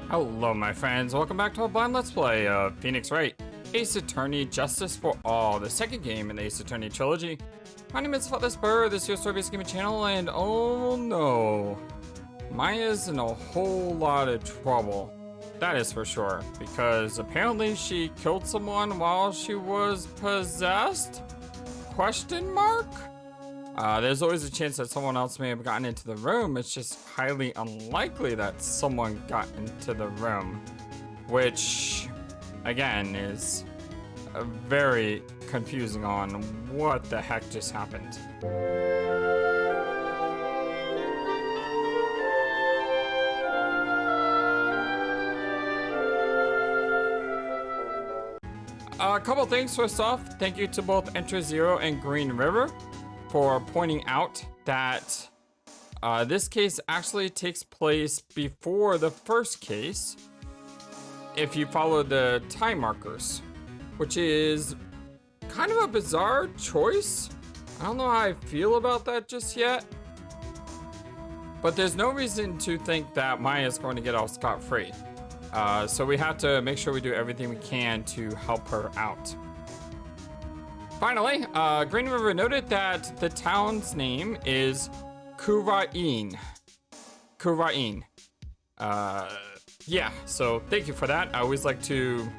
Hello my friends, welcome back to a blind let's play of Phoenix Wright, Ace Attorney Justice for All, the second game in the Ace Attorney trilogy. My name is FlightlessBird, this is your story-based gaming channel, and oh no, Maya's in a whole lot of trouble. That is for sure, because apparently she killed someone while she was possessed? Question mark? There's always a chance that someone else may have gotten into the room. It's just highly unlikely that someone got into the room, which, again, is very confusing on what the heck just happened. A couple things. First off, thank you to both Enter Zero and Green River for pointing out that this case actually takes place before the first case if you follow the time markers, which is kind of a bizarre choice. I don't know how I feel about that just yet, but there's no reason to think that Maya is going to get off scot-free. So we have to make sure we do everything we can to help her out. Finally, Green River noted that the town's name is Kura'in. Kura'in. Yeah, so thank you for that. I always like to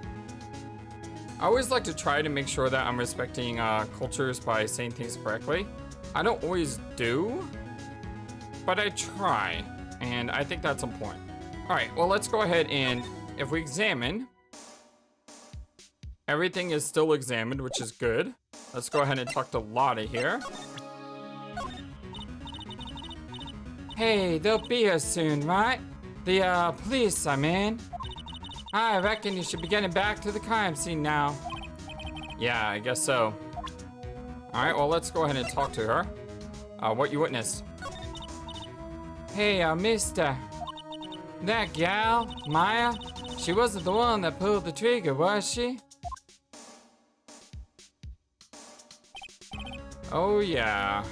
try to make sure that I'm respecting cultures by saying things correctly. I don't always do, but I try, and I think that's important. All right, well, let's go ahead and if we examine, everything is still examined, which is good. Let's go ahead and talk to Lotta here. Hey, they'll be here soon, right? The police, I mean. I reckon you should be getting back to the crime scene now. Yeah, I guess so. All right, well, let's go ahead and talk to her. What you witnessed? Hey, mister. That gal, Maya, she wasn't the one that pulled the trigger, was she? Oh yeah.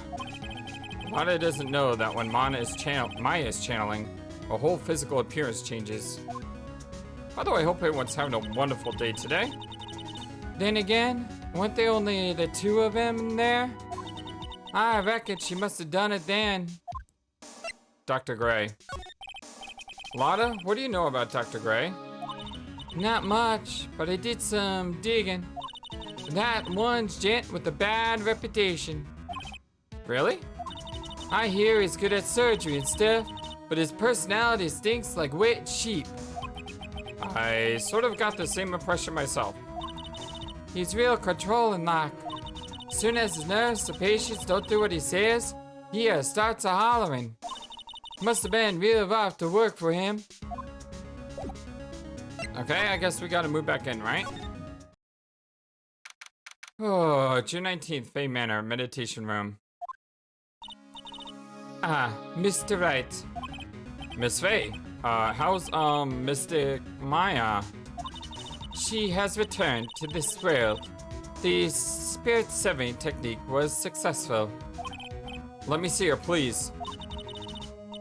Lotta doesn't know that when Maya is channeling, her whole physical appearance changes. By the way, I hope everyone's having a wonderful day today. Then again, weren't there only the two of them in there? I reckon she must have done it then. Dr. Gray. Lotta, what do you know about Dr. Gray? Not much, but I did some digging. That one's gent with a bad reputation. Really? I hear he's good at surgery and stuff, but his personality stinks like wet sheep. I sort of got the same impression myself. He's real controlling like. Soon as his nurse or patients don't do what he says, he starts a-hollering. Must have been real rough to work for him. Okay, I guess we gotta move back in, right? Oh, June 19th, Faye Manor, meditation room. Ah, Mr. Wright. Miss Faye, how's, Mr. Maya? She has returned to this world. The spirit severing technique was successful. Let me see her, please.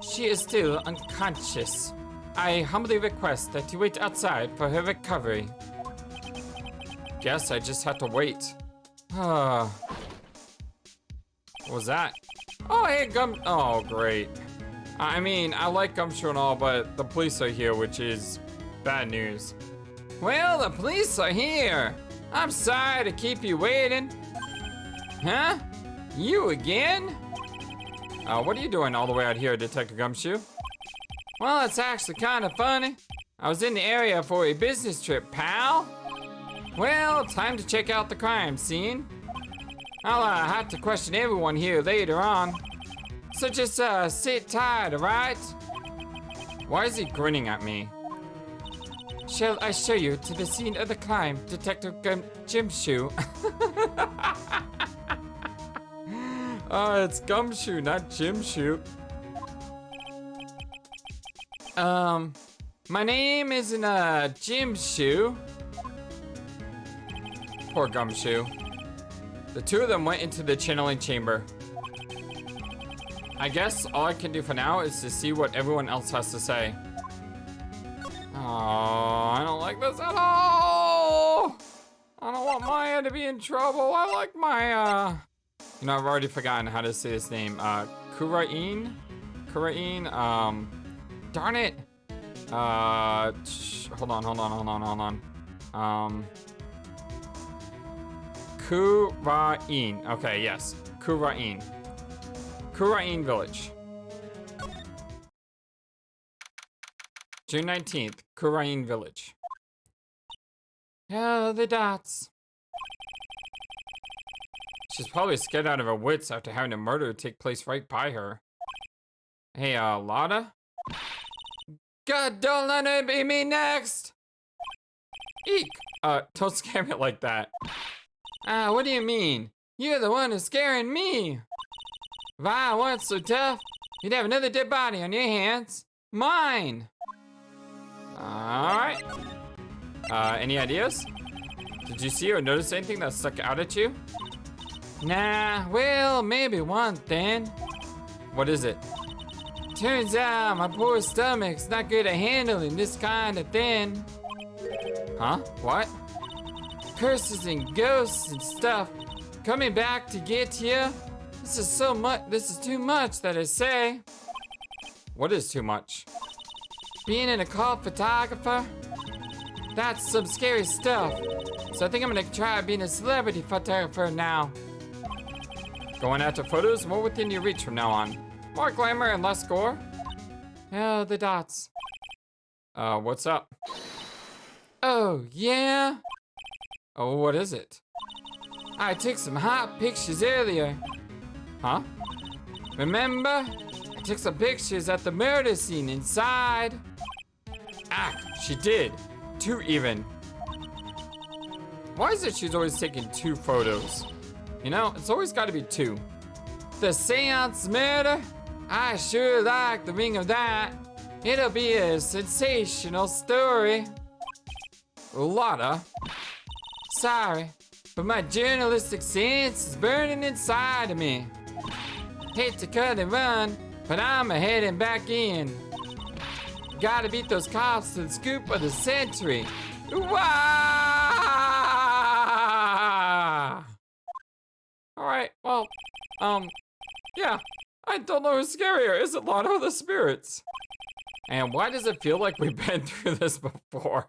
She is still unconscious. I humbly request that you wait outside for her recovery. Guess I just have to wait. What was that? Oh, hey, oh, great. I mean, I like Gumshoe and all, but the police are here, which is bad news. Well, the police are here. I'm sorry to keep you waiting. Huh? You again? What are you doing all the way out here, Detective Gumshoe? Well, it's actually kind of funny. I was in the area for a business trip, pal. Well, time to check out the crime scene. I'll have to question everyone here later on. So just sit tight, alright? Why is he grinning at me? Shall I show you to the scene of the crime, Detective Gumshoe? It's Gumshoe, not Gymshoe. My name isn't Gymshoe. Poor Gumshoe. The two of them went into the channeling chamber. I guess all I can do for now is to see what everyone else has to say. Oh, I don't like this at all. I don't want Maya to be in trouble. I like Maya. You know, I've already forgotten how to say his name. Kurain? Kurain, darn it. Hold on. Kurain. Okay, yes. Kurain. Kurain Village. June 19th, Kurain Village. Oh, the dots. She's probably scared out of her wits after having a murder take place right by her. Hey, Lana? God, don't let it be me next! Eek! Don't scare me like that. What do you mean? You're the one who's scaring me! If I weren't so tough, you'd have another dead body on your hands. Mine! Alright. Any ideas? Did you see or notice anything that stuck out at you? Nah, well, maybe one thing. What is it? Turns out my poor stomach's not good at handling this kind of thing. Huh? What? Curses and ghosts and stuff coming back to get you. This is too much that I say. What is too much? Being an occult photographer? That's some scary stuff. So I think I'm gonna try being a celebrity photographer now. Going after photos more within your reach from now on. More glamour and less gore. Oh, the dots. What's up? Oh, yeah? Oh, what is it? I took some hot pictures earlier. Huh? Remember? I took some pictures at the murder scene inside. She did. 2 even. Why is it she's always taking 2 photos? You know, it's always gotta be 2. The seance murder? I sure like the ring of that. It'll be a sensational story. Lotta. Sorry, but my journalistic sense is burning inside of me. Hate to cut and run, but I'm heading back in. Gotta beat those cops to the scoop of the century. Wah! Alright, well, yeah. I don't know who's scarier. Is it Lana or the spirits? And why does it feel like we've been through this before?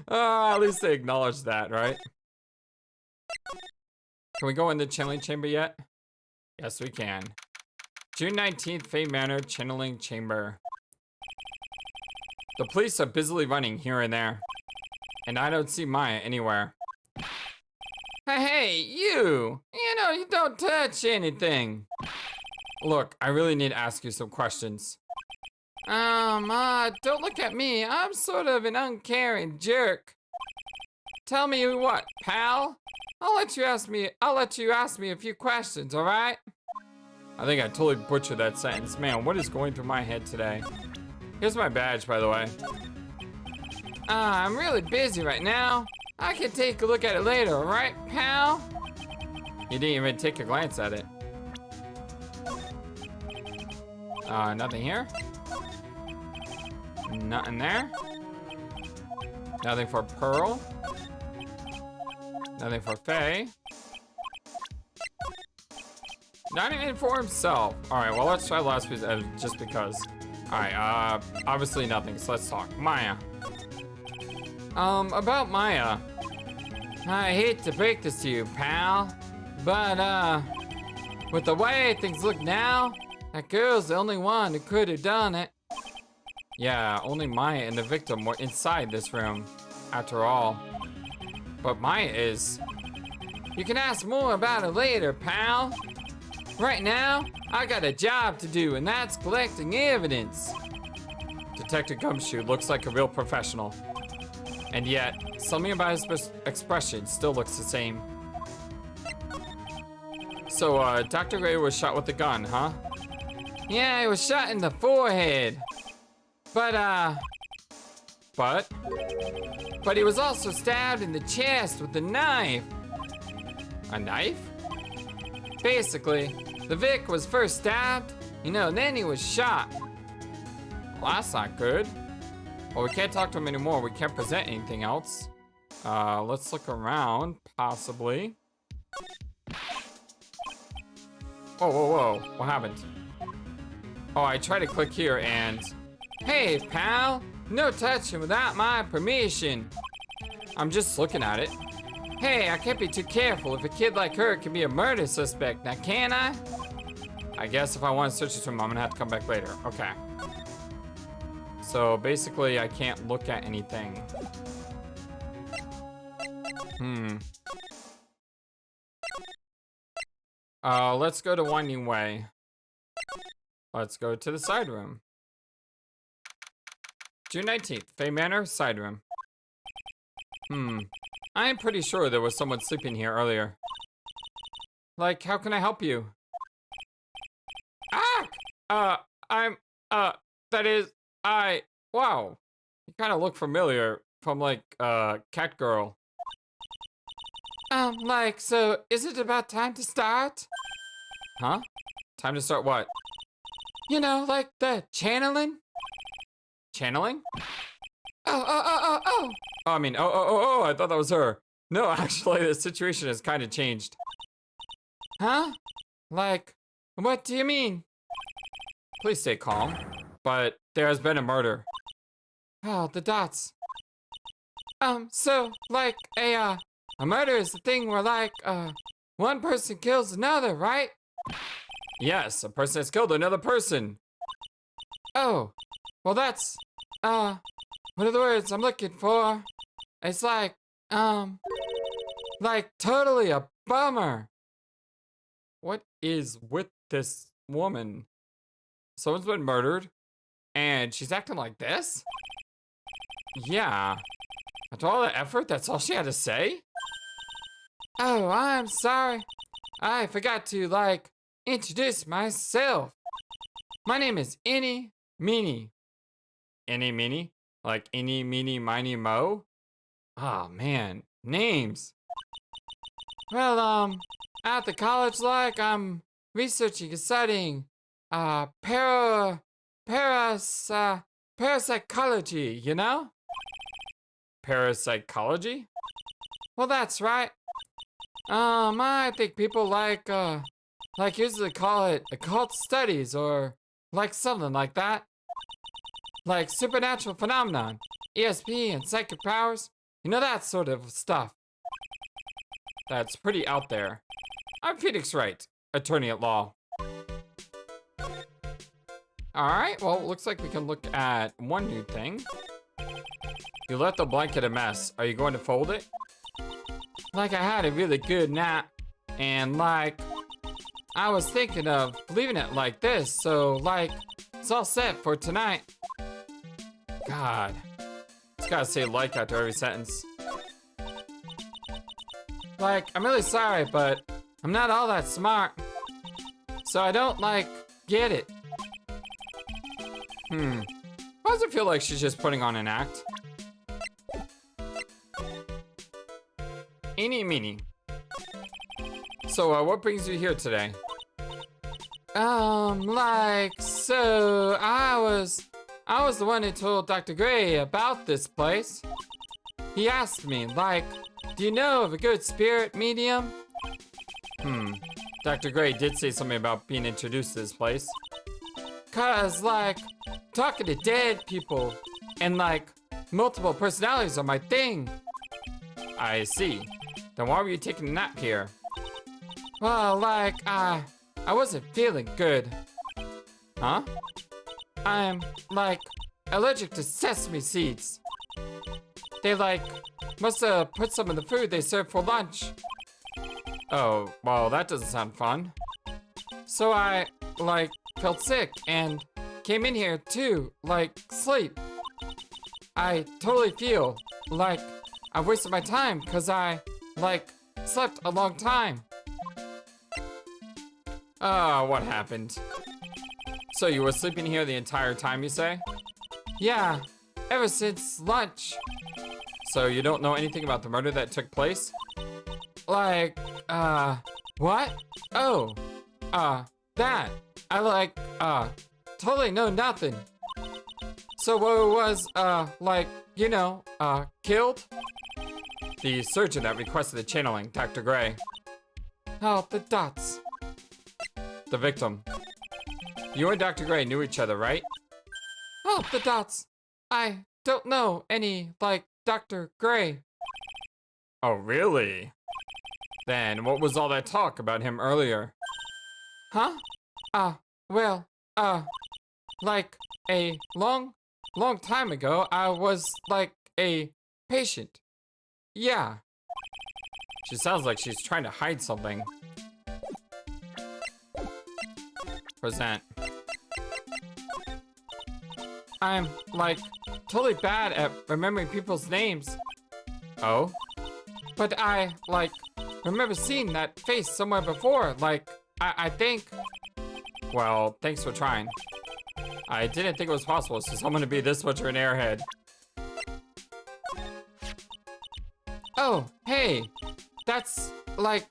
At least they acknowledge that, right? Can we go in the channeling chamber yet? Yes, we can. June 19th, Fate Manor Channeling Chamber. The police are busily running here and there. And I don't see Maya anywhere. Hey, you! You know, you don't touch anything. Look, I really need to ask you some questions. Don't look at me. I'm sort of an uncaring jerk. Tell me what, pal? I'll let you ask me a few questions, alright? I think I totally butchered that sentence. Man, what is going through my head today? Here's my badge, by the way. I'm really busy right now. I can take a look at it later, alright, pal? You didn't even take a glance at it. Nothing here. Nothing there. Nothing for Pearl. Nothing for Faye. Not even for himself. Alright, well, let's try the last piece just because. Alright, obviously nothing, so let's talk. Maya. About Maya. I hate to break this to you, pal, but, with the way things look now, that girl's the only one who could have done it. Yeah, only Maya and the victim were inside this room, after all. But Maya is. You can ask more about it later, pal. Right now, I got a job to do, and that's collecting evidence. Detective Gumshoe looks like a real professional. And yet, something about his expression still looks the same. So, Dr. Gray was shot with a gun, huh? Yeah, he was shot in the forehead. But he was also stabbed in the chest with a knife. A knife? Basically, the Vic was first stabbed, you know, and then he was shot. Well, that's not good. Well, we can't talk to him anymore. We can't present anything else. Let's look around, possibly. Whoa, whoa, whoa. What happened? Oh, I tried to click here and... Hey, pal! No touching without my permission. I'm just looking at it. Hey, I can't be too careful if a kid like her can be a murder suspect. Now, can I? I guess if I want to search it to him, I'm gonna have to come back later. Okay. So, basically, I can't look at anything. Let's go to Winding Way. Let's go to the side room. June 19th, Fay Manor, side room. I am pretty sure there was someone sleeping here earlier. Like, how can I help you? Ah! Wow. You kind of look familiar from, like, Cat Girl. So, is it about time to start? Huh? Time to start what? You know, like the channeling? Channeling? Oh, I mean, I thought that was her. No, actually, the situation has kind of changed. Huh? Like, what do you mean? Please stay calm. But there has been a murder. Oh, the dots. So, like, a murder is the thing where, like, one person kills another, right? Yes, a person has killed another person. Oh, well, that's, what are the words I'm looking for? It's like totally a bummer. What is with this woman? Someone's been murdered, and she's acting like this? Yeah. After all the effort, that's all she had to say? Oh, I'm sorry. I forgot to, like, introduce myself. My name is Innie Meenie. Innie Meenie? Like Innie Meenie Miny Mo? Oh man, names. Well, at the college, like, I'm researching and studying parapsychology, you know? Parapsychology? Well, that's right. I think people like usually call it occult studies or like something like that. Like supernatural phenomenon, ESP and psychic powers, you know, that sort of stuff. That's pretty out there. I'm Phoenix Wright, attorney at law. Alright, well, it looks like we can look at one new thing. You left the blanket a mess. Are you going to fold it? Like, I had a really good nap, and like, I was thinking of leaving it like this, so like, it's all set for tonight. God, just gotta say like after every sentence. Like, I'm really sorry, but I'm not all that smart, so I don't, like, get it. Why does it feel like she's just putting on an act? Innie Meenie. So, what brings you here today? So, I was the one who told Dr. Gray about this place. He asked me, like, do you know of a good spirit medium? Dr. Gray did say something about being introduced to this place. Cause, like, talking to dead people and, like, multiple personalities are my thing. I see. Then why were you taking a nap here? Well, like, I wasn't feeling good. Huh? I'm, like, allergic to sesame seeds. They, like, must have put some in the food they served for lunch. Oh, well, that doesn't sound fun. So I, like, felt sick and came in here to, like, sleep. I totally feel like I've wasted my time because I, like, slept a long time. What happened? So you were sleeping here the entire time, you say? Yeah, ever since lunch. So you don't know anything about the murder that took place? Like, what? Oh, that. I, like, totally know nothing. So was, like, you know, killed? The surgeon that requested the channeling, Dr. Gray. Oh, the dots. The victim. You and Dr. Gray knew each other, right? Oh, the dots. I don't know any, like, Dr. Gray. Oh, really? Then what was all that talk about him earlier? Huh? Well, like a long time ago, I was like a patient. Yeah. She sounds like she's trying to hide something. Present. I'm like totally bad at remembering people's names. Oh? But I like remember seeing that face somewhere before. Like, I think. Well, thanks for trying. I didn't think it was possible for someone to be this much of an airhead. Oh, hey. That's like,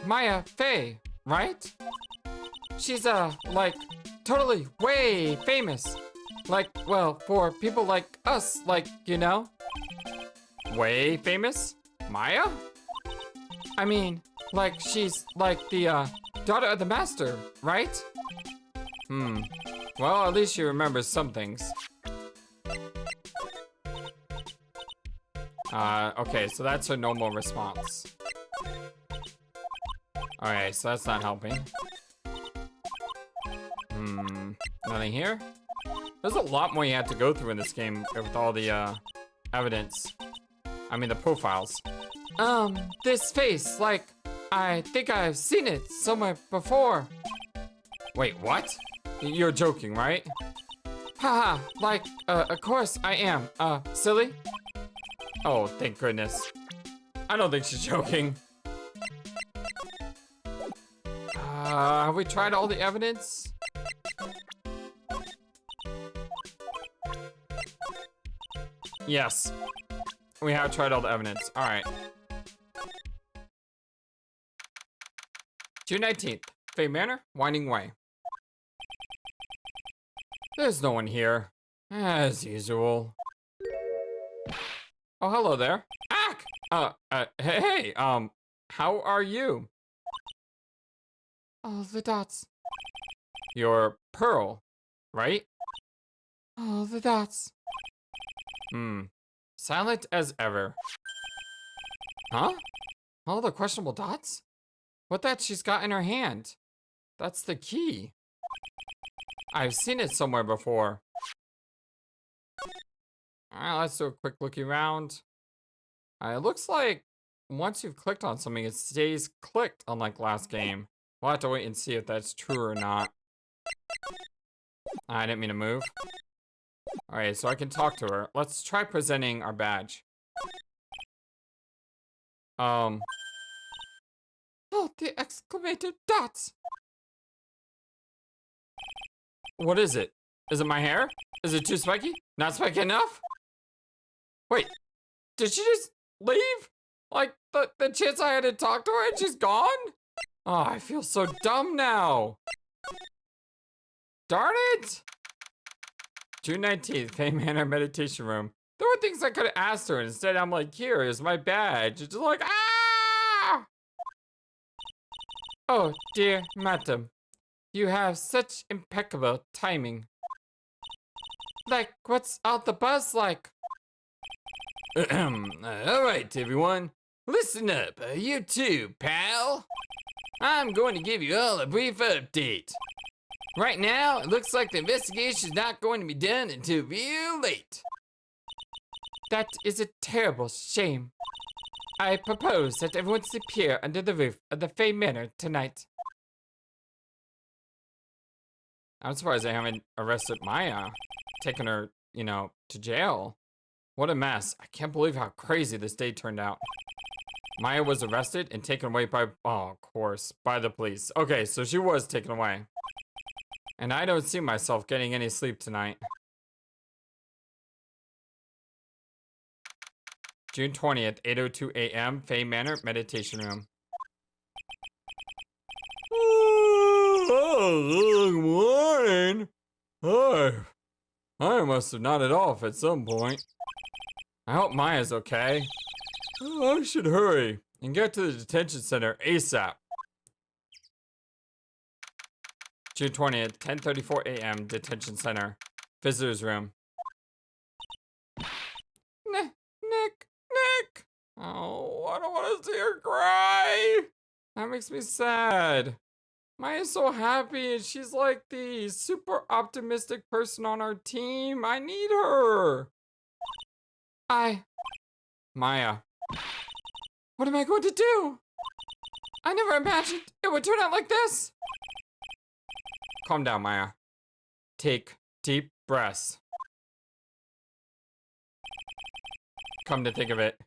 Maya Fey, right? She's, like, totally way famous. Like, well, for people like us, like, you know? Way famous? Maya? I mean, like, she's like the, daughter of the master, right? Well, at least she remembers some things. Okay, so that's her normal response. Alright, so that's not helping. Nothing here? There's a lot more you have to go through in this game with all the, evidence. I mean, the profiles. This face, like, I think I've seen it somewhere before. Wait, what? You're joking, right? Haha, like, of course I am. Silly? Oh, thank goodness. I don't think she's joking. Have we tried all the evidence? Yes. We have tried all the evidence. Alright. June 19th. Fay Manor, Winding Way. There's no one here. As usual. Oh, hello there. Ack! Hey, how are you? Oh, the dots. You're Pearl, right? Oh, the dots. Silent as ever. Huh? All the questionable dots? What that she's got in her hand? That's the key. I've seen it somewhere before. Alright, let's do a quick looky around. It looks like once you've clicked on something, it stays clicked, unlike last game. We'll have to wait and see if that's true or not. I didn't mean to move. Alright, so I can talk to her. Let's try presenting our badge. Oh, the exclamated dots! What is it? Is it my hair? Is it too spiky? Not spiky enough? Wait, did she just leave? Like, the chance I had to talk to her and she's gone? Oh, I feel so dumb now. Darn it! June 19th, Fay Manor Meditation Room. There were things I could have asked her, and instead I'm like, here is my badge. It's just like, ah! Oh, dear madam. You have such impeccable timing. Like, what's all the buzz like? Alright, everyone. Listen up, you too, pal. I'm going to give you all a brief update. Right now, it looks like the investigation is not going to be done until real late. That is a terrible shame. I propose that everyone disappear under the roof of the Fay Manor tonight. I'm surprised they haven't arrested Maya, taken her, you know, to jail. What a mess. I can't believe how crazy this day turned out. Maya was arrested and taken away by, oh, of course, by the police. Okay, so she was taken away. And I don't see myself getting any sleep tonight. June 20th, 8:02 a.m., Fay Manor Meditation Room. Oh, good morning. Oh, I must have nodded off at some point. I hope Maya's okay. I should hurry and get to the detention center ASAP. June 20th, 10:34 a.m. Detention Center. Visitors room. Nick! Oh, I don't want to see her cry! That makes me sad. Maya's so happy and she's like the super optimistic person on our team. I need her. Maya. What am I going to do? I never imagined it would turn out like this. Calm down, Maya. Take deep breaths. Come to think of it,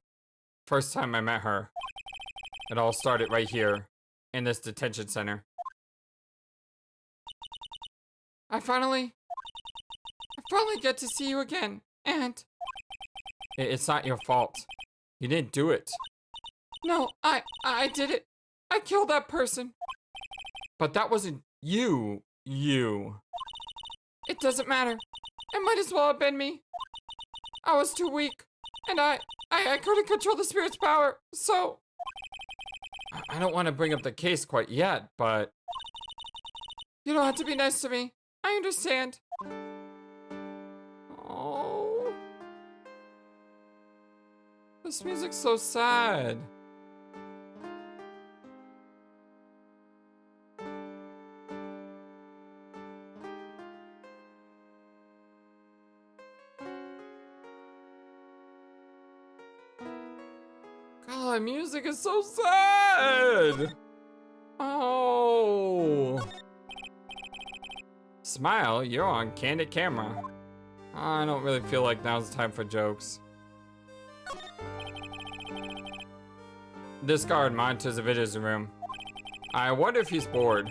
first time I met her, it all started right here, in this detention center. I finally get to see you again, and... It's not your fault. You didn't do it. No, I did it. I killed that person. But that wasn't you. It doesn't matter. It might as well have been me. I was too weak, and I couldn't control the spirit's power, so... I don't want to bring up the case quite yet, but... You don't have to be nice to me. I understand. Oh... This music's so sad. God, music is so sad. Oh. Smile, you're on candid camera. I don't really feel like now's the time for jokes. This guard monitors the videos room. I wonder if he's bored.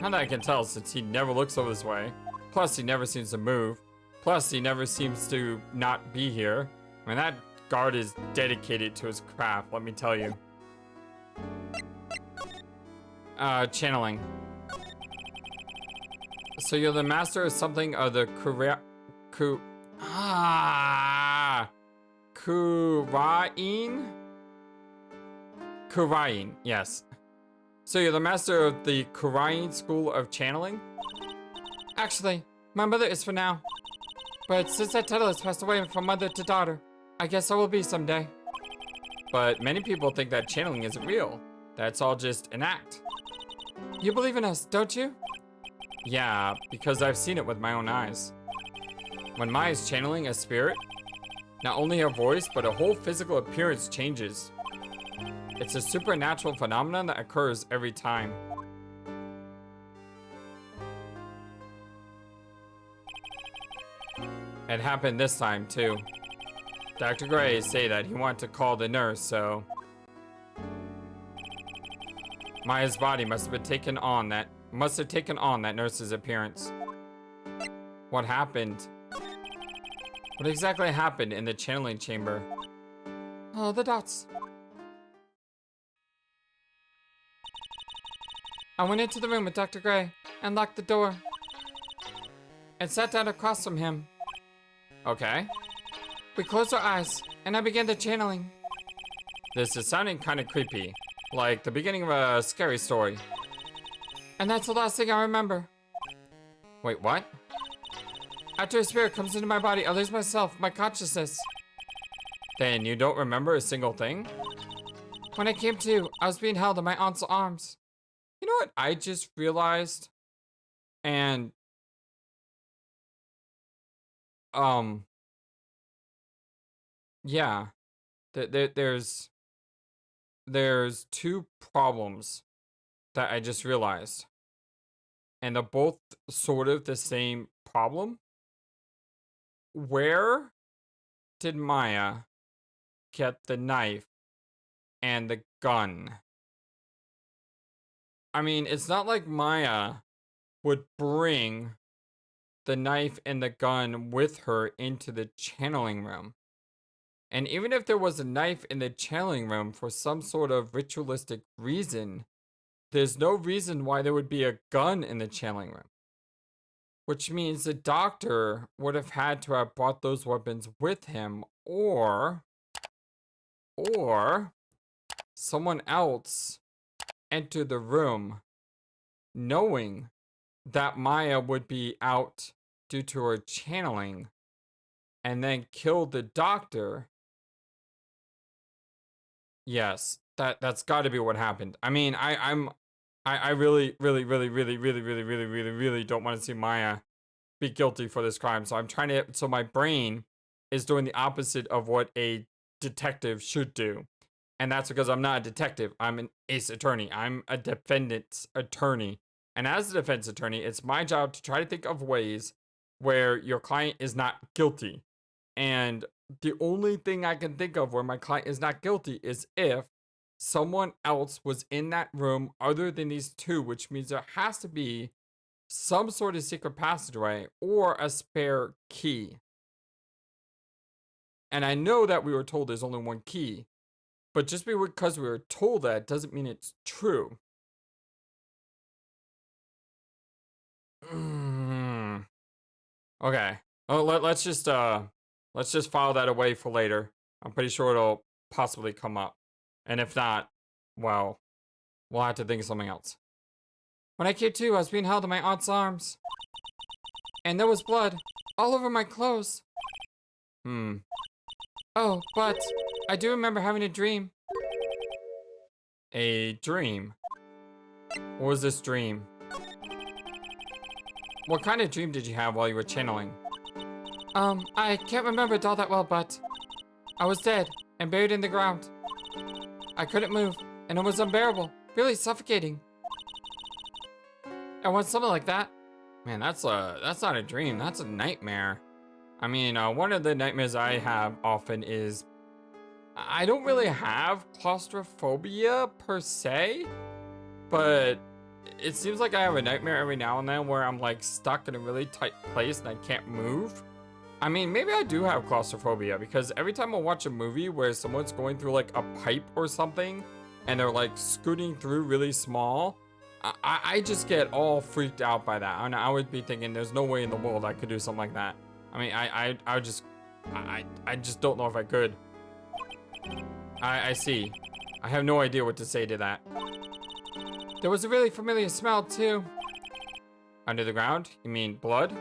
Not that I can tell since he never looks over this way. Plus he never seems to move. Plus he never seems to not be here. I mean, that guard is dedicated to his craft, let me tell you. Channeling. So you're the master of something of the Kurain, yes. So you're the master of the Kurain school of channeling? Actually, my mother is for now. But since that title has passed away from mother to daughter, I guess I will be someday. But many people think that channeling isn't real. That's all just an act. You believe in us, don't you? Yeah, because I've seen it with my own eyes. When Mai is channeling a spirit, not only her voice, but her whole physical appearance changes. It's a supernatural phenomenon that occurs every time. It happened this time, too. Dr. Gray said that he wanted to call the nurse, so... Maya's body must have taken on that nurse's appearance. What happened? What exactly happened in the channeling chamber? Oh, the dots. I went into the room with Dr. Gray and locked the door. And sat down across from him. Okay. We closed our eyes, and I began the channeling. This is sounding kind of creepy, like the beginning of a scary story. And that's the last thing I remember. Wait, what? After a spirit comes into my body, I lose myself, my consciousness. Then you don't remember a single thing? When I came to, I was being held in my aunt's arms. You know what I just realized? And... yeah. There's two problems that I just realized. And they're both sort of the same problem. Where did Maya get the knife and the gun? I mean, it's not like Maya would bring the knife and the gun with her into the channeling room. And even if there was a knife in the channeling room for some sort of ritualistic reason, there's no reason why there would be a gun in the channeling room. which means the doctor would have had to have brought those weapons with him, or someone else entered the room knowing that Maya would be out due to her channeling and then killed the doctor. Yes, that's got to be what happened. I mean, I really don't want to see Maya be guilty for this crime. So I'm trying to, so my brain is doing the opposite of what a detective should do. And that's because I'm not a detective. I'm an ace attorney. I'm a defendant's attorney. And as a defense attorney, it's my job to try to think of ways where your client is not guilty. And the only thing I can think of where my client is not guilty is if someone else was in that room other than these two, which means there has to be some sort of secret passageway or a spare key. And I know that we were told there's only one key, but just because we were told that doesn't mean it's true. Okay. Oh, let's just file that away for later. I'm pretty sure it'll possibly come up. And if not, well, we'll have to think of something else. When I came to, I was being held in my aunt's arms. And there was blood all over my clothes. Oh, but I do remember having a dream. A dream? What was this dream? What kind of dream did you have while you were channeling? I can't remember it all that well, but I was dead and buried in the ground. I couldn't move, and it was unbearable, really suffocating. I want something like that. Man, that's not a dream, that's a nightmare. I mean, one of the nightmares I have often is, I don't really have claustrophobia per se, but it seems like I have a nightmare every now and then where I'm like stuck in a really tight place and I can't move. I mean, maybe I do have claustrophobia because every time I watch a movie where someone's going through like a pipe or something and they're like scooting through really small, I just get all freaked out by that. And I would be thinking there's no way in the world I could do something like that. I mean, I just don't know if I could. I see. I have no idea what to say to that. There was a really familiar smell too. Under the ground? You mean blood?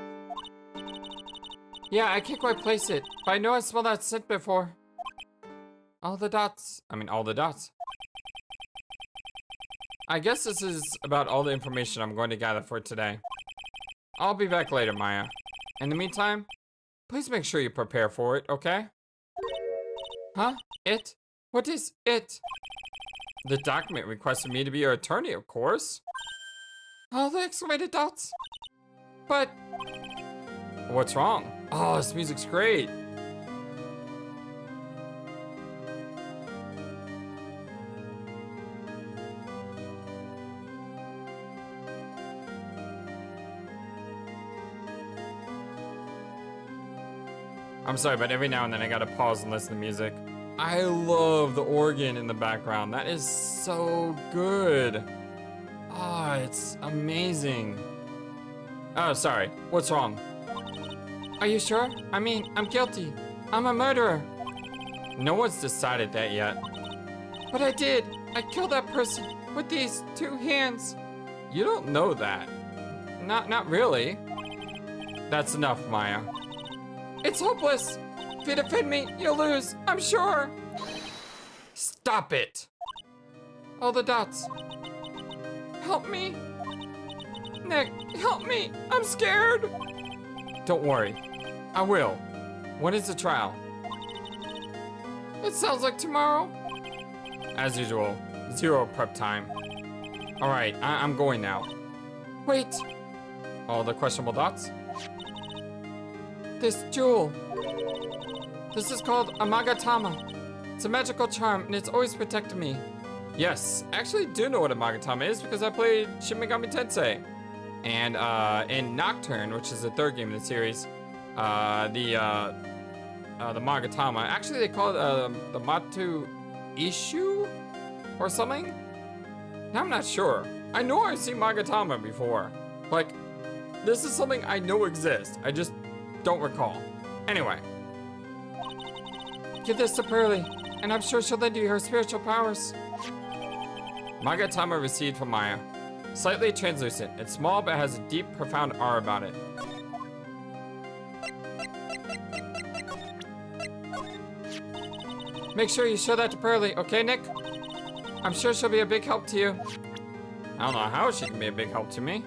Yeah, I can't quite place it, but I know I smelled that scent before. All the dots. I guess this is about all the information I'm going to gather for today. I'll be back later, Maya. In the meantime, please make sure you prepare for it, okay? Huh? It? What is it? The document requested me to be your attorney, of course. All the exclamated dots. But what's wrong? Oh, this music's great. I'm sorry, but every now and then I gotta pause and listen to music. I love the organ in the background. That is so good. Oh, it's amazing. Oh, sorry. What's wrong? Are you sure? I mean, I'm guilty. I'm a murderer. No one's decided that yet. But I did. I killed that person with these two hands. You don't know that. Not really. That's enough, Maya. It's hopeless. If you defend me, you'll lose. I'm sure. Stop it. All the dots. Help me. Nick, help me. I'm scared. Don't worry. I will. When is the trial? It sounds like tomorrow. As usual, zero prep time. All right, I'm going now. Wait. All the questionable dots? This jewel. This is called a Magatama. It's a magical charm, and it's always protected me. Yes, I actually do know what a Magatama is because I played Shin Megami Tensei. And in Nocturne, which is the third game in the series, the Magatama, actually they call it the Matu Ishu or something? I'm not sure. I know I've seen Magatama before. Like, This is something I know exists. I just don't recall. Anyway. Give this to Pearly, and I'm sure she'll lend you her spiritual powers. Magatama received from Maya. Slightly translucent. It's small, but has a deep, profound aura about it. Make sure you show that to Pearly, okay, Nick? I'm sure she'll be a big help to you. I don't know how she can be a big help to me.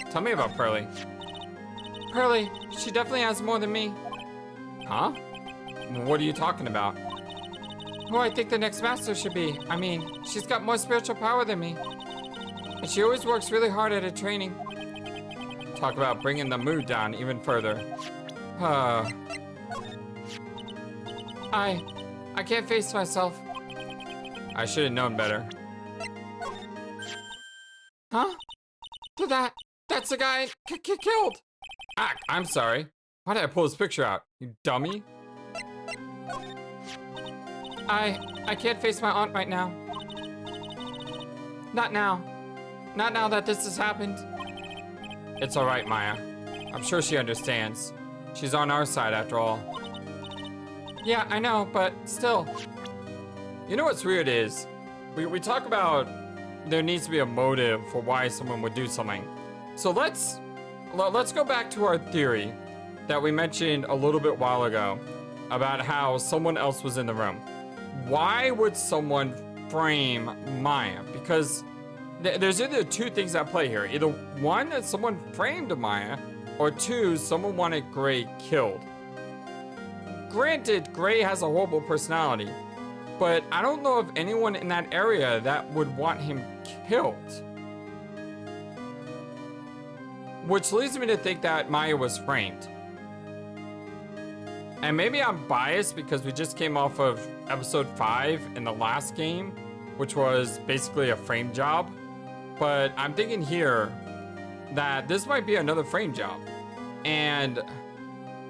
Tell me about Pearly. Pearly, she definitely has more than me. Huh? What are you talking about? Who I think the next master should be. I mean, she's got more spiritual power than me. And she always works really hard at her training. Talk about bringing the mood down even further. I can't face myself. I should have known better. Huh? That's the guy killed. Ah, I'm sorry. Why did I pull his picture out? You dummy. I can't face my aunt right now. Not now. Not now that this has happened. It's alright, Maya. I'm sure she understands. She's on our side after all. Yeah, I know, but still. You know what's weird is, we talk about there needs to be a motive for why someone would do something. So let's go back to our theory that we mentioned a little bit while ago about how someone else was in the room. Why would someone frame Maya? Because there's either two things at play here. Either one, that someone framed Maya, or two, someone wanted Gray killed. Granted, Gray has a horrible personality, but I don't know of anyone in that area that would want him killed. Which leads me to think that Maya was framed. And maybe I'm biased because we just came off of episode 5 in the last game, which was basically a frame job. But I'm thinking here that this might be another frame job. And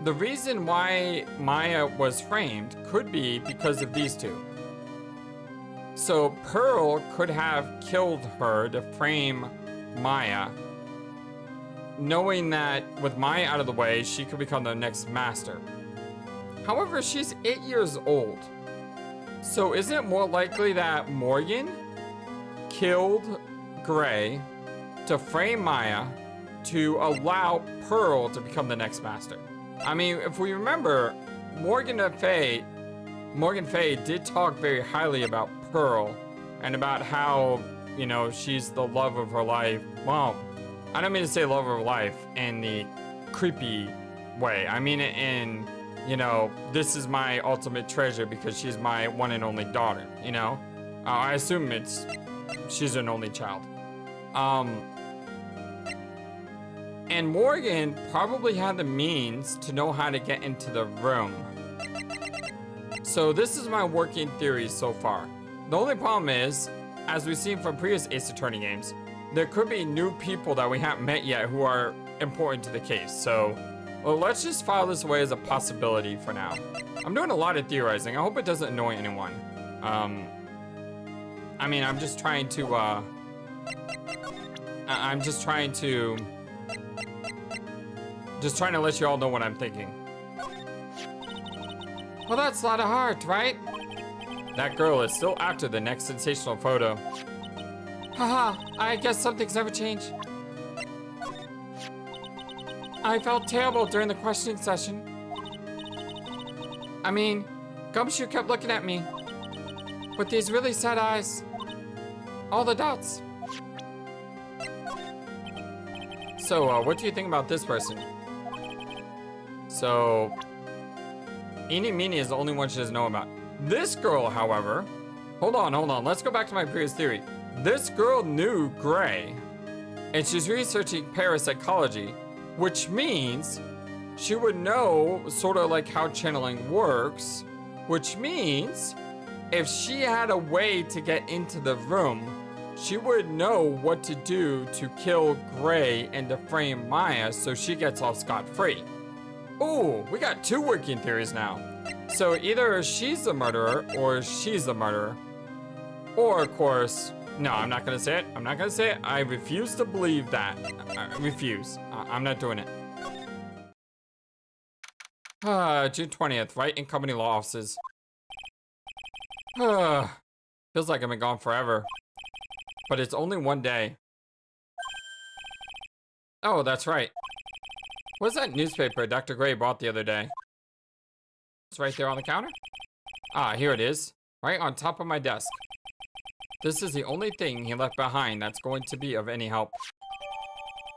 the reason why Maya was framed could be because of these two. So Pearl could have killed her to frame Maya, knowing that with Maya out of the way, she could become the next master. However, she's 8 years old. So isn't it more likely that Morgan killed Gray to frame Maya to allow Pearl to become the next master? I mean, if we remember, Morgan Fay did talk very highly about Pearl and about how, you know, she's the love of her life. Well, I don't mean to say love of her life in the creepy way. I mean it in, you know, this is my ultimate treasure because she's my one and only daughter, you know? I assume she's an only child. And Morgan probably had the means to know how to get into the room. So this is my working theory so far. The only problem is, as we've seen from previous Ace Attorney games, there could be new people that we haven't met yet who are important to the case. So, well, let's just file this away as a possibility for now. I'm doing a lot of theorizing. I hope it doesn't annoy anyone. I mean, I'm just trying to let you all know what I'm thinking. Well, that's a lot of heart, right? That girl is still after the next sensational photo. Haha, I guess some things never change. I felt terrible during the questioning session. I mean, Gumshoe kept looking at me with these really sad eyes. All the dots. So, what do you think about this person? So, Eenie Meenie is the only one she doesn't know about. This girl, however, hold on. Let's go back to my previous theory. This girl knew Gray, and she's researching parapsychology, which means she would know sort of like how channeling works, which means if she had a way to get into the room, she would know what to do to kill Gray and to frame Maya so she gets off scot-free. Ooh, we got two working theories now. So either she's the murderer or she's the murderer. Or, of course, No, I'm not gonna say it. I'm not gonna say it. I refuse to believe that. I refuse. I'm not doing it. June 20th, Wright and Company Law Offices. Feels like I've been gone forever. But it's only one day. Oh, that's right. What's that newspaper Dr. Gray bought the other day? It's right there on the counter? Ah, here it is. Right on top of my desk. This is the only thing he left behind that's going to be of any help.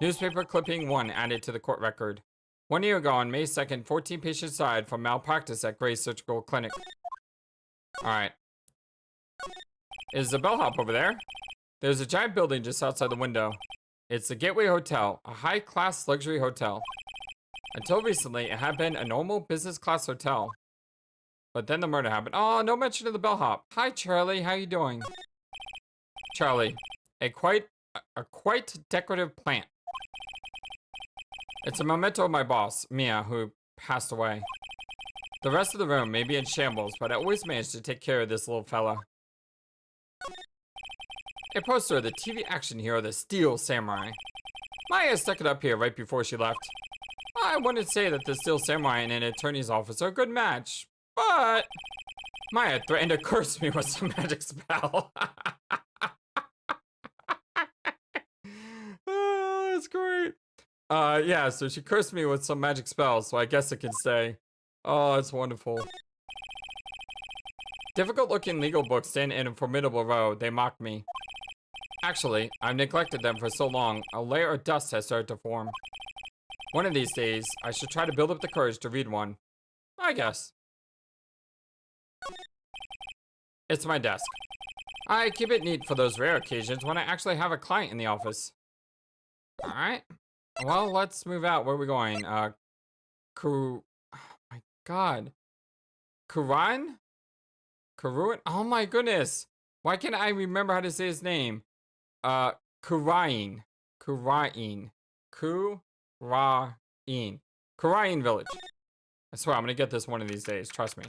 Newspaper clipping 1 added to the court record. 1 year ago on May 2nd, 14 patients died from malpractice at Gray's Surgical Clinic. Alright. Is the bellhop over there? There's a giant building just outside the window. It's the Gateway Hotel, a high-class luxury hotel. Until recently, it had been a normal business-class hotel. But then the murder happened. Oh, no mention of the bellhop. Hi, Charlie. How you doing? Charlie, a quite decorative plant. It's a memento of my boss, Mia, who passed away. The rest of the room may be in shambles, but I always managed to take care of this little fella. A poster of the TV action hero, the Steel Samurai. Maya stuck it up here right before she left. I wouldn't say that the Steel Samurai and an attorney's office are a good match, but Maya threatened to curse me with some magic spell. Oh, that's great. Yeah, so she cursed me with some magic spell, so I guess it can stay. Oh, it's wonderful. Difficult-looking legal books stand in a formidable row. They mock me. Actually, I've neglected them for so long, a layer of dust has started to form. One of these days, I should try to build up the courage to read one. I guess. It's my desk. I keep it neat for those rare occasions when I actually have a client in the office. Alright. Well, let's move out. Where are we going? Oh my god. Kuran? Oh my goodness. Why can't I remember how to say his name? Kurain. Kurain Village. I swear, I'm gonna get this one of these days. Trust me.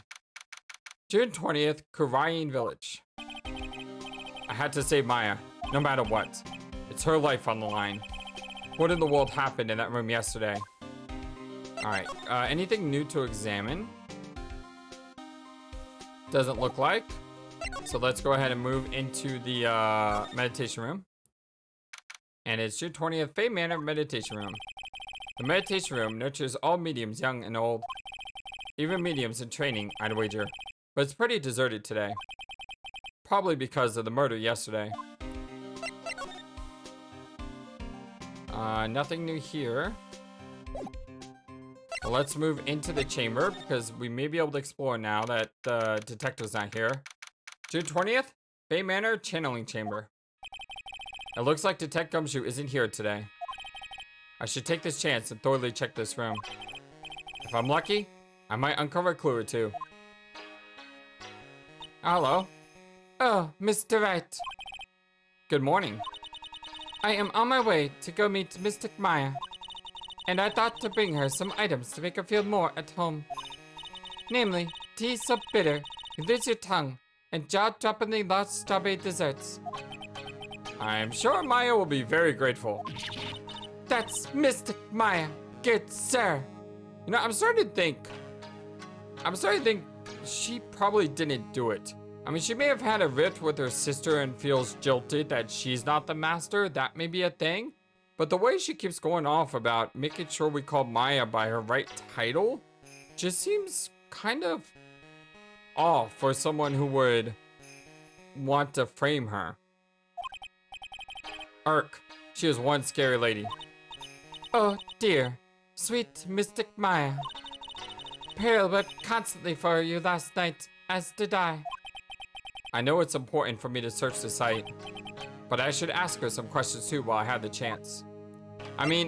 June 20th, Kurain Village. I had to save Maya, no matter what. It's her life on the line. What in the world happened in that room yesterday? Alright, anything new to examine? Doesn't look like. So let's go ahead and move into the meditation room. And it's June 20th, Fay Manor Meditation Room. The meditation room nurtures all mediums, young and old. Even mediums in training, I'd wager. But it's pretty deserted today. Probably because of the murder yesterday. Nothing new here. Well, let's move into the chamber because we may be able to explore now that the detective's not here. June 20th, Bay Manor Channeling Chamber. It looks like Detective Gumshoe isn't here today. I should take this chance and thoroughly check this room. If I'm lucky, I might uncover a clue or two. Hello. Oh, Mr. Wright. Good morning. I am on my way to go meet Mystic Maya, and I thought to bring her some items to make her feel more at home. Namely, tea so bitter, you lose your tongue, and jaw-droppingly large strawberry desserts. I'm sure Maya will be very grateful. That's Mystic Maya, good sir. You know, I'm starting to think she probably didn't do it. I mean, she may have had a rift with her sister and feels jilted that she's not the master. That may be a thing. But the way she keeps going off about making sure we call Maya by her right title just seems kind of off for someone who would want to frame her. Irk, she was one scary lady. Oh dear, sweet Mystic Maya. Peril but constantly for you last night, as did I. I know it's important for me to search the site, but I should ask her some questions too while I have the chance. I mean,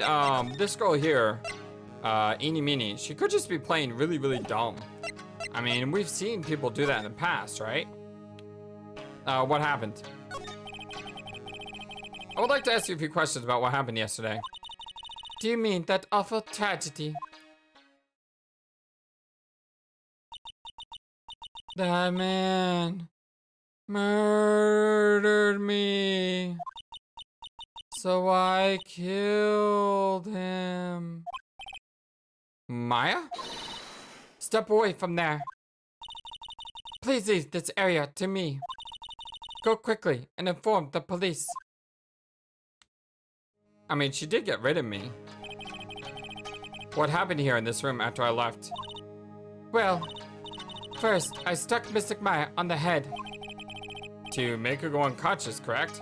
this girl here, Eeny Meeny, she could just be playing really, really dumb. I mean, we've seen people do that in the past, right? What happened? I would like to ask you a few questions about what happened yesterday. Do you mean that awful tragedy? Man. murdered me. So I killed him. Maya? Step away from there. Please leave this area to me. Go quickly and inform the police. I mean, she did get rid of me. What happened here in this room after I left? Well, first, I struck Mystic Maya on the head. To make her go unconscious, correct?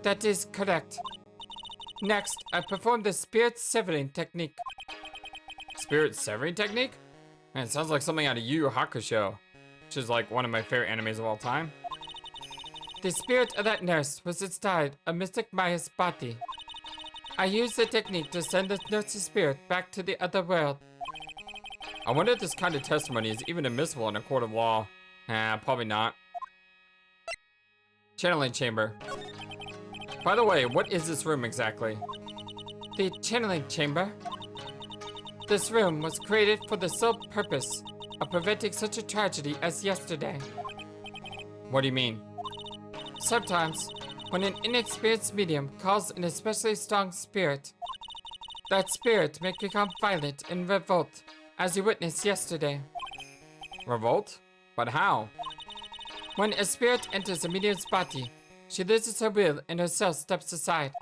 That is correct. Next, I performed the spirit severing technique. Spirit severing technique? Man, it sounds like something out of Yu Yu Hakusho, which is like one of my favorite animes of all time. The spirit of that nurse was inside of Mystic Maya's body. I used the technique to send the nurse's spirit back to the other world. I wonder if this kind of testimony is even admissible in a court of law. Probably not. Channeling chamber. By the way, what is this room exactly? The channeling chamber. This room was created for the sole purpose of preventing such a tragedy as yesterday. What do you mean? Sometimes, when an inexperienced medium calls an especially strong spirit, that spirit may become violent and revolt, as you witnessed yesterday. Revolt? But how? When a spirit enters a medium's body, she loses her will and her soul steps aside.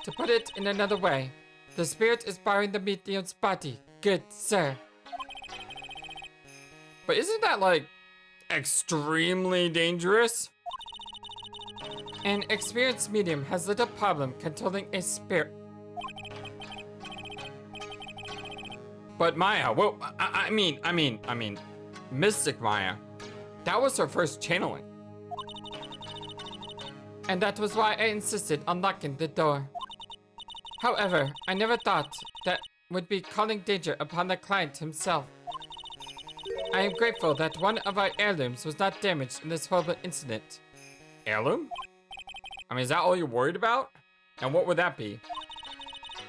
To put it in another way, the spirit is borrowing the medium's body, good sir. But isn't that, like, extremely dangerous? An experienced medium has little problem controlling a spirit. But Maya, well, I mean, Mystic Maya, that was her first channeling. And that was why I insisted on locking the door. However, I never thought that would be calling danger upon the client himself. I am grateful that one of our heirlooms was not damaged in this horrible incident. Heirloom? I mean, is that all you're worried about? And what would that be?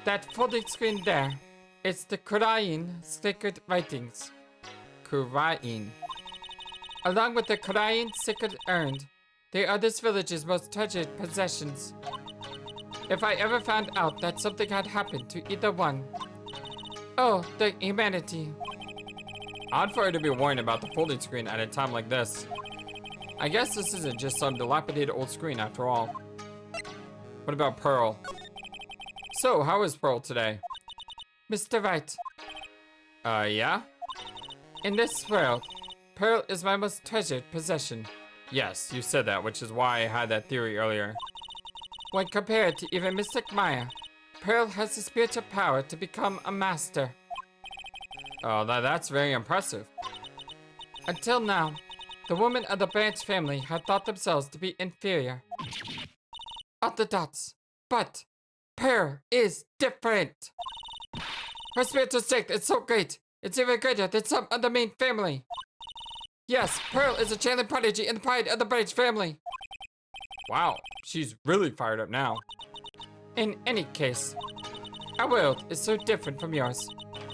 That folding screen there. It's the Korean sacred writings. Korean. Along with the Korean sacred urn, they are this village's most treasured possessions. If I ever found out that something had happened to either one. Oh, the humanity. Odd for her to be worrying about the folding screen at a time like this. I guess this isn't just some dilapidated old screen after all. What about Pearl? So, how is Pearl today? Mr. Wright. Yeah? In this world, Pearl is my most treasured possession. Yes, you said that, which is why I had that theory earlier. When compared to even Mystic Maya, Pearl has the spiritual power to become a master. Oh, that's very impressive. Until now, the women of the Branch family had thought themselves to be inferior. Out the dots. But Pearl is different. Her spiritual strength is so great, it's even greater than some of the main family. Yes, Pearl is a channeling prodigy and the pride of the Branch family. Wow, she's really fired up now. In any case, our world is so different from yours.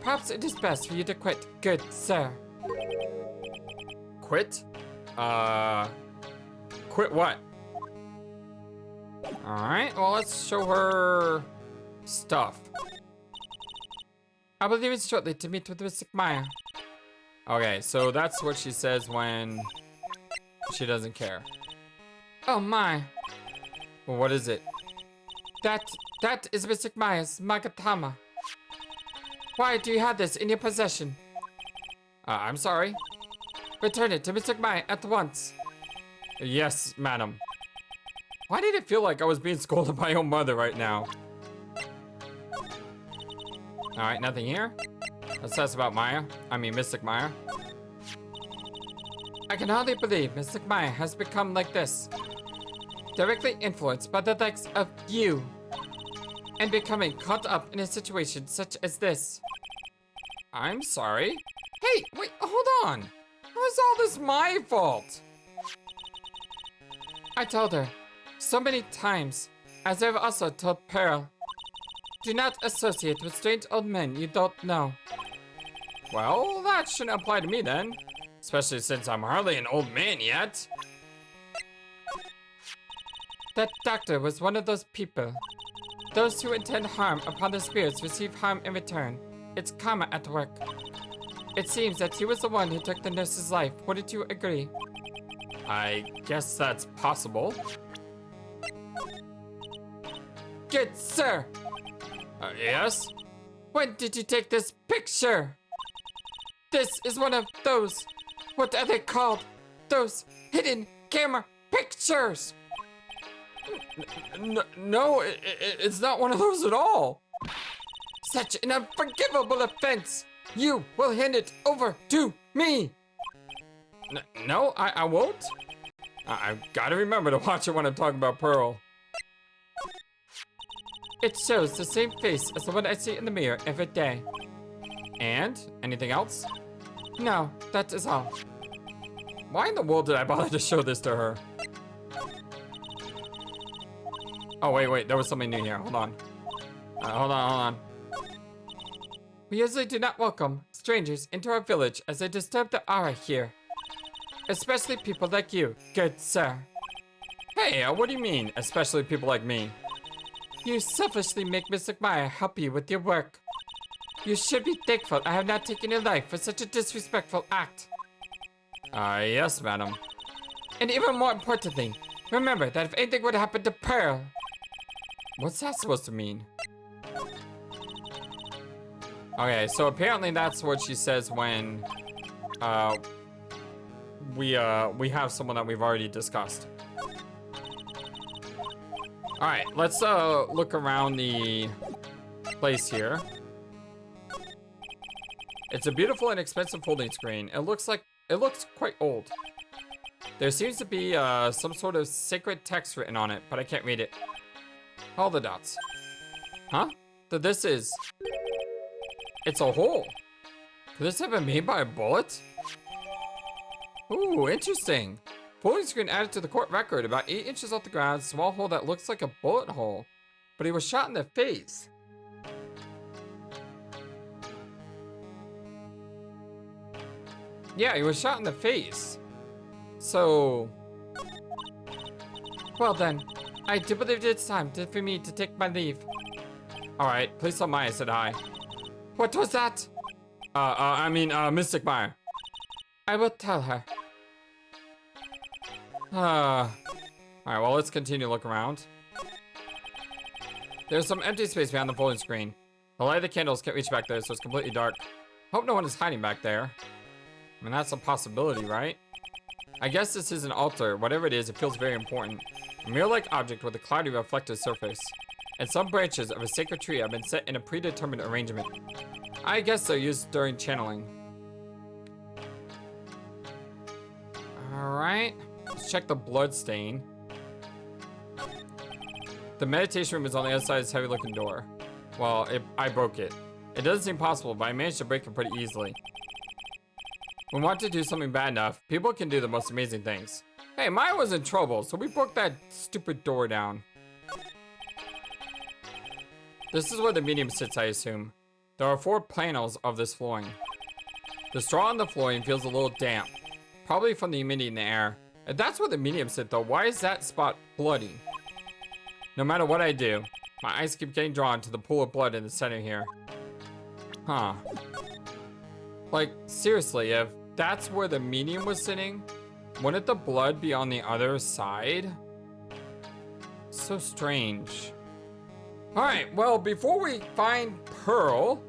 Perhaps it is best for you to quit, good sir. Quit? Quit what? Alright, well, let's show her stuff. I will leave it shortly to meet with Mystic Maya. Okay, so that's what she says when she doesn't care. Oh my. Well, what is it? That is Mystic Maya's Magatama. Why do you have this in your possession? I'm sorry. Return it to Mystic Maya at once. Yes, madam. Why did it feel like I was being scolded by my own mother right now? Alright, nothing here. Let's ask about Maya. I mean, Mystic Maya. I can hardly believe Mystic Maya has become like this. Directly influenced by the likes of you. And becoming caught up in a situation such as this. I'm sorry. Hey, wait, hold on. How is all this my fault? I told her so many times, as I've also told Pearl. Do not associate with strange old men you don't know. Well, that shouldn't apply to me then. Especially since I'm hardly an old man yet. That doctor was one of those people. Those who intend harm upon the spirits receive harm in return. It's karma at work. It seems that he was the one who took the nurse's life. Wouldn't you agree? I guess that's possible. Good sir! Yes? When did you take this picture? This is one of those, what are they called? Those hidden camera pictures! No, it's not one of those at all. Such an unforgivable offense! You will hand it over to me! No, I won't. I've got to remember to watch it when I'm talking about Pearl. It shows the same face as the one I see in the mirror every day. And? Anything else? No, that is all. Why in the world did I bother to show this to her? Oh, wait, there was something new here. Hold on. Hold on. We usually do not welcome strangers into our village as they disturb the aura here. Especially people like you, good sir. Hey, what do you mean, especially people like me? You selfishly make Mr. Meyer help you with your work. You should be thankful I have not taken your life for such a disrespectful act. Yes, madam. And even more importantly, remember that if anything would happen to Pearl... What's that supposed to mean? Okay, so apparently that's what she says when, we have someone that we've already discussed. Alright, let's, look around the place here. It's a beautiful and expensive folding screen. It looks quite old. There seems to be, some sort of sacred text written on it, but I can't read it. All the dots. Huh? This is... It's a hole. Could this have been made by a bullet? Ooh, interesting. Folding screen added to the court record, about 8 inches off the ground, small hole that looks like a bullet hole. But he was shot in the face. Yeah, he was shot in the face. So... Well then, I do believe it's time for me to take my leave. Alright, please tell Maya I said hi. What was that? Mystic Maya. I will tell her. Alright, well, let's continue to look around. There's some empty space behind the folding screen. The light of the candles can't reach back there, so it's completely dark. Hope no one is hiding back there. I mean, that's a possibility, right? I guess this is an altar. Whatever it is, it feels very important. A mirror-like object with a cloudy reflective surface. And some branches of a sacred tree have been set in a predetermined arrangement. I guess they're used during channeling. Alright. Let's check the blood stain. The meditation room is on the other side of this heavy-looking door. Well, I broke it. It doesn't seem possible, but I managed to break it pretty easily. When we want to do something bad enough, people can do the most amazing things. Hey, Maya was in trouble, so we broke that stupid door down. This is where the medium sits, I assume. There are 4 panels of this flooring. The straw on the flooring feels a little damp, probably from the humidity in the air. If that's where the medium sit though, why is that spot bloody? No matter what I do, my eyes keep getting drawn to the pool of blood in the center here. Huh. Like, seriously, if that's where the medium was sitting, wouldn't the blood be on the other side? So strange. Alright, well, before we find Pearl,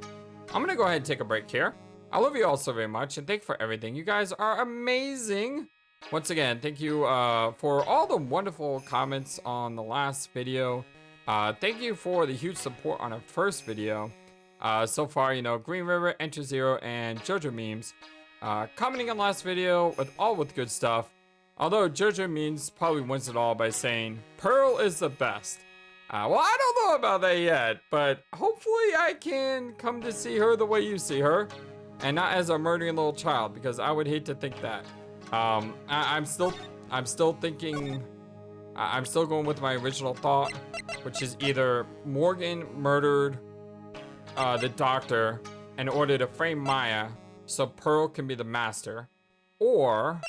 I'm gonna go ahead and take a break here. I love you all so very much, and thank you for everything. You guys are amazing. Once again, thank you for all the wonderful comments on the last video. Thank you for the huge support on our first video. So far, you know, Green River, Enter Zero, and JoJo memes. Commenting on last video with good stuff. Although JoJo memes probably wins it all by saying, Pearl is the best. Well, I don't know about that yet, but hopefully I can come to see her the way you see her. And not as a murdering little child, because I would hate to think that. I'm still thinking, I'm still going with my original thought, which is either Morgan murdered the doctor in order to frame Maya so Pearl can be the master, Or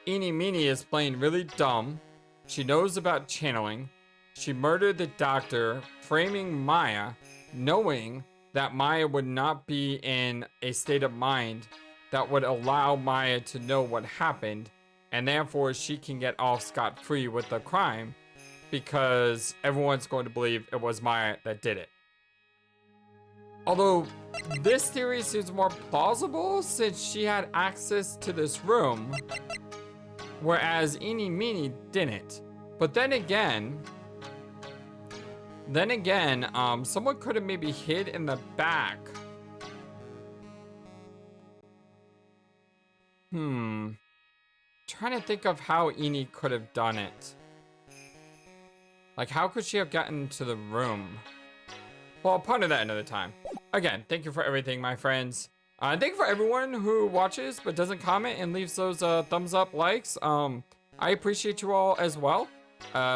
Eenie Meenie is playing really dumb. She knows about channeling. She murdered the doctor, framing Maya, knowing that Maya would not be in a state of mind that would allow Maya to know what happened, and therefore she can get off scot-free with the crime because everyone's going to believe it was Maya that did it. Although this theory seems more plausible since she had access to this room, whereas Eenie Meenie didn't. But then again, someone could have maybe hid in the back. Trying to think of how Eenie could have done it. Like, how could she have gotten to the room? Well, I'll ponder that another time. Again, thank you for everything, my friends. Thank you for everyone who watches but doesn't comment and leaves those thumbs up likes. I appreciate you all as well.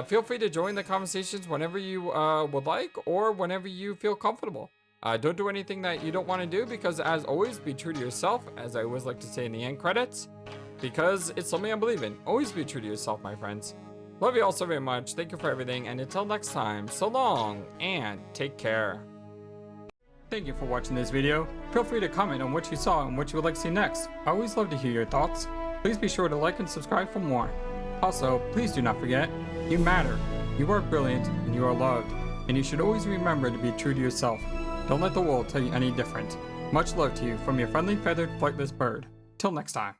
Feel free to join the conversations whenever you would like or whenever you feel comfortable. Don't do anything that you don't want to do because, as always, be true to yourself, as I always like to say in the end credits, because it's something I believe in. Always be true to yourself, my friends. Love you all so very much. Thank you for everything, and until next time, so long and take care. Thank you for watching this video. Feel free to comment on what you saw and what you would like to see next. I always love to hear your thoughts. Please be sure to like and subscribe for more. Also, please do not forget, you matter, you are brilliant, and you are loved, and you should always remember to be true to yourself. Don't let the world tell you any different. Much love to you from your friendly feathered flightless bird. Till next time.